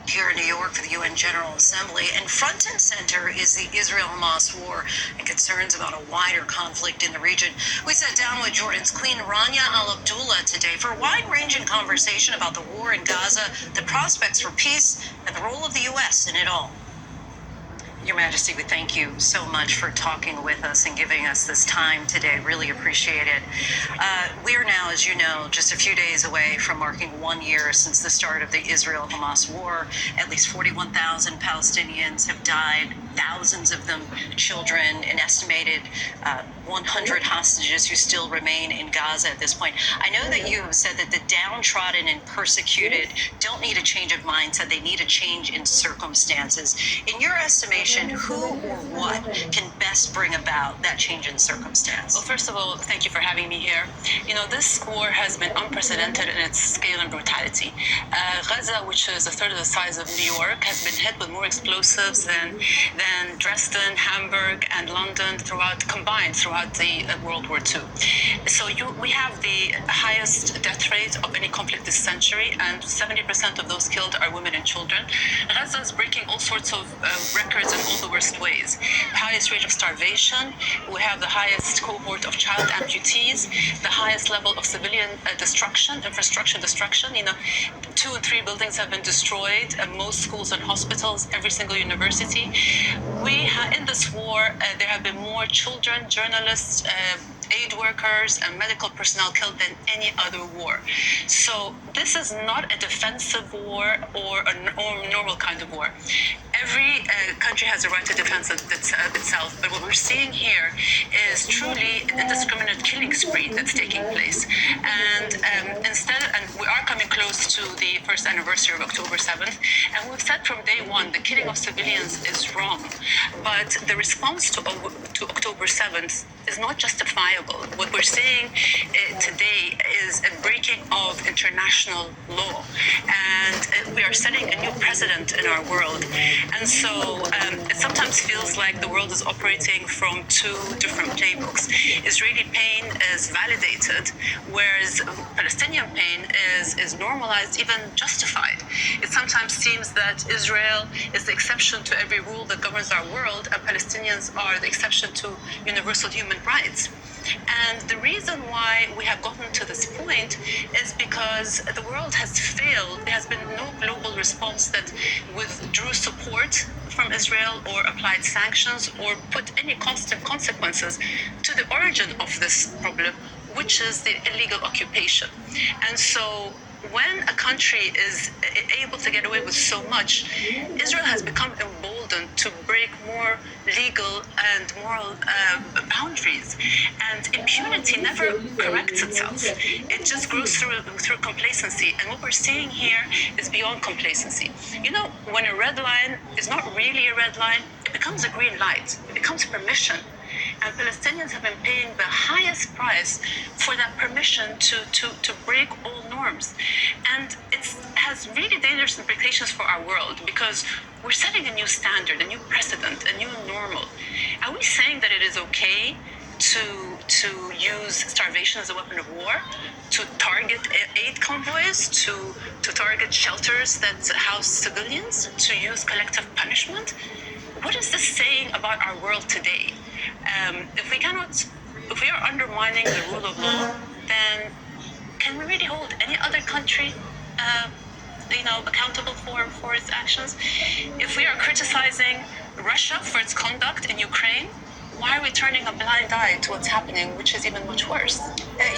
here in New York for the UN General Assembly, and front and center is the Israel-Hamas war and concerns about a wider conflict in the region. We sat down with Jordan's Queen Rania Al Abdullah today for a wide-ranging conversation about the war in Gaza, the prospects for peace, and the role of the U.S. in it all. Your Majesty, we thank you so much for talking with us and giving us this time today. Really appreciate it. We are now, as you know, just a few days away from marking 1 year since the start of the Israel-Hamas war. At least 41,000 Palestinians have died, thousands of them children, an estimated 100 hostages who still remain in Gaza at this point. I know that you have said that the downtrodden and persecuted don't need a change of mindset, they need a change in circumstances. In your estimation, who or what can best bring about that change in circumstance? Well, first of all, thank you for having me here. You know, this war has been unprecedented in its scale and brutality. Gaza, which is a third of the size of New York, has been hit with more explosives than Dresden, Hamburg, and London combined throughout the World War II. So we have the highest death rate of any conflict this century, and 70% of those killed are women and children. Gaza is breaking all sorts of records in all the worst ways. The highest rate of starvation, we have the highest cohort of child amputees, the highest level of civilian destruction, infrastructure destruction. You know, 2 and 3 buildings have been destroyed, most schools and hospitals, every single university. In this war, there have been more children, journalists, aid workers, and medical personnel killed than any other war. So this is not a defensive war or a normal kind of war. Every country has a right to defend itself, but what we're seeing here is truly an indiscriminate killing spree that's taking place. And we are coming close to the first anniversary of October 7th, and we've said from day one the killing of civilians is wrong, but the response to October 7th is not justifiable. What we're seeing today is a breaking of international law, and we are setting a new precedent in our world. And so it sometimes feels like the world is operating from 2 different playbooks. Israeli pain is validated, whereas Palestinian pain is normalized, even justified. It sometimes seems that Israel is the exception to every rule that governs our world, and Palestinians are the exception to universal human rights. And the reason why we have gotten to this point is because the world has failed. There has been no global response that withdrew support from Israel or applied sanctions or put any constant consequences to the origin of this problem, which is the illegal occupation. And so when a country is able to get away with so much, Israel has become emboldened to break more legal and moral boundaries. And impunity never corrects itself. It just grows through complacency. And what we're seeing here is beyond complacency. You know, when a red line is not really a red line, it becomes a green light. It becomes permission. And Palestinians have been paying the highest price for that permission to break all norms. And it has really dangerous implications for our world, because we're setting a new standard, a new precedent, a new normal. Are we saying that it is okay to use starvation as a weapon of war, to target aid convoys, to target shelters that house civilians, to use collective punishment? What is this saying about our world today? If we are undermining the rule of law, then can we really hold any other country, accountable for its actions? If we are criticizing Russia for its conduct in Ukraine, why are we turning a blind eye to what's happening, which is even much worse?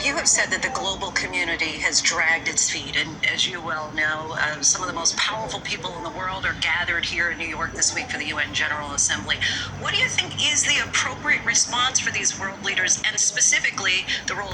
You have said that the global community has dragged its feet, and as you well know, some of the most powerful people in the world are gathered here in New York this week for the UN General Assembly. What do you think is the appropriate response for these world leaders, and specifically the role